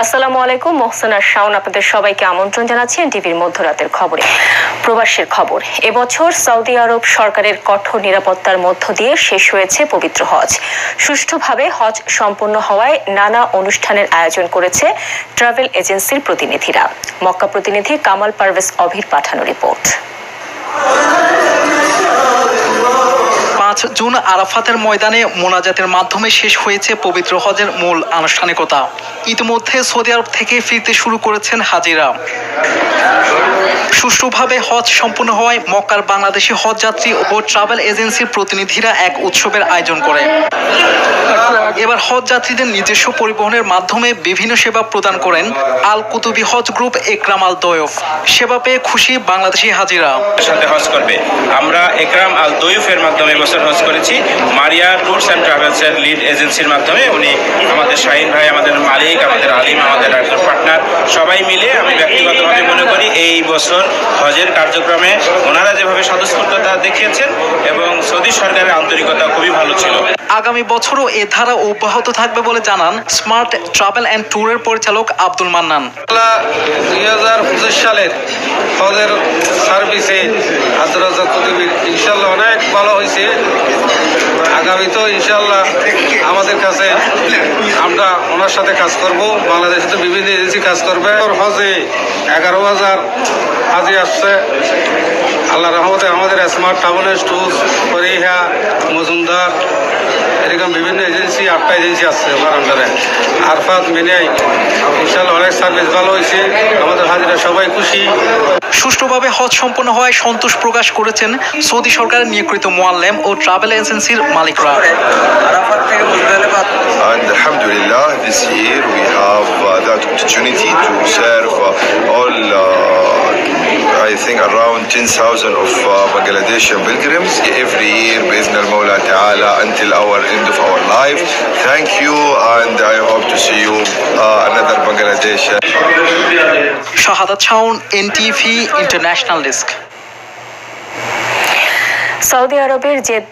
আসসালামু আলাইকুম, মোহসেনা শাওন আপনাদের সবাইকে আমন্ত্রণ জানাচ্ছি এনটিভির মধ্যরাতের খবরে। প্রবাসের খবর। এবছর সৌদি আরব সরকারের কঠোর নিরাপত্তার মধ্য দিয়ে শেষ হয়েছে পবিত্র হজ। সুষ্ঠুভাবে হজ সম্পন্ন হওয়ায় নানা অনুষ্ঠানের আয়োজন করেছে ট্রাভেল এজেন্সির প্রতিনিধিরা। মক্কা প্রতিনিধি কামাল পারভেজ অভির পাঠানো রিপোর্ট। 5 জুন আরাফাতের ময়দানে মোনাজাতের মাধ্যমে শেষ হয়েছে পবিত্র হজের মূল আনুষ্ঠানিকতা। ইতিমধ্যে সৌদি আরব থেকে ফিরতে শুরু করেছেন হাজিরা। সুষ্ঠুভাবে হজ সম্পূর্ণ হওয়ায় মক্কার বাংলাদেশি হজ যাত্রী ও ট্রাভেল এজেন্সির প্রতিনিধিরা এক উৎসবের আয়োজন করে। এবার হজ যাত্রীদের নিজস্ব পরিবহনের মাধ্যমে বিভিন্ন সেবা প্রদান করেন আল কুতুবি হজ গ্রুপ একরাম আল দয়ফ। সেবা পেয়ে খুশি বাংলাদেশি হাজিরা। সাথে হজ করবে। আমরা একরাম আল দয়ফের মাধ্যমে বছর হজ করেছি। মারিয়া ট্যুরস অ্যান্ড ট্রাভেলসের লিড এজেন্সির মাধ্যমে উনি আমাদের শাহিন ভাই, আমাদের মালিক, আমাদের আলিম, আমাদের একজন পার্টনার, সবাই মিলে আমি ব্যক্তিগতভাবে মনে করি এই বছর হজের কার্যক্রমে ওনারা যেভাবে স্বতঃস্ফূর্ততা দেখিয়েছেন এবং সৌদি সরকারের আন্তরিকতা খুবই ভালো ছিল। আগামী বছরও এ ধারা অব্যাহত থাকবে বলে জানান স্মার্ট ট্রাভেল অ্যান্ড ট্যুরের পরিচালক আব্দুল মান্নান। 2025 সালের হজের সার্ভিসে হাজরাত কুতুবির ইনশাল্লাহ অনেক ভালো হয়েছে। আগামী তো ইনশাল্লাহ আমাদের কাছে আমরা ওনার সাথে কাজ করব। বাংলাদেশে তো বিভিন্ন এজেন্সি কাজ করবে। হজে 11,000 হাজি আসছে। আল্লাহ রহমতে আমাদের স্মার্ট ট্রাভেল ট্যুরস, পরিহা, মজুমদার, এরকম বিভিন্ন এজেন্সি 8টা এজেন্সি আসছে আমার আন্ডারে। আরফাত মিনাই ইনশাল্লাহ অনেক সার্ভিস ভালো হয়েছে। আমাদের হাজিরা সবাই খুশি। সুষ্ঠুভাবে হজ সম্পন্ন হওয়ায় সন্তোষ প্রকাশ করেছেন সৌদি সরকারের নিয়োগকৃত মোয়াল্লেম ও ট্রাভেল এজেন্সির মালিকরা। And alhamdulillah, this year we have that opportunity to serve all I think around 10,000 of Bangladeshi pilgrims every year بإذن المولى تعالى until our end of our life. Thank you and I hope to see you another Bangladesh. Shahadat Shaon, NTV international desk. Saudi আরবের Jeddah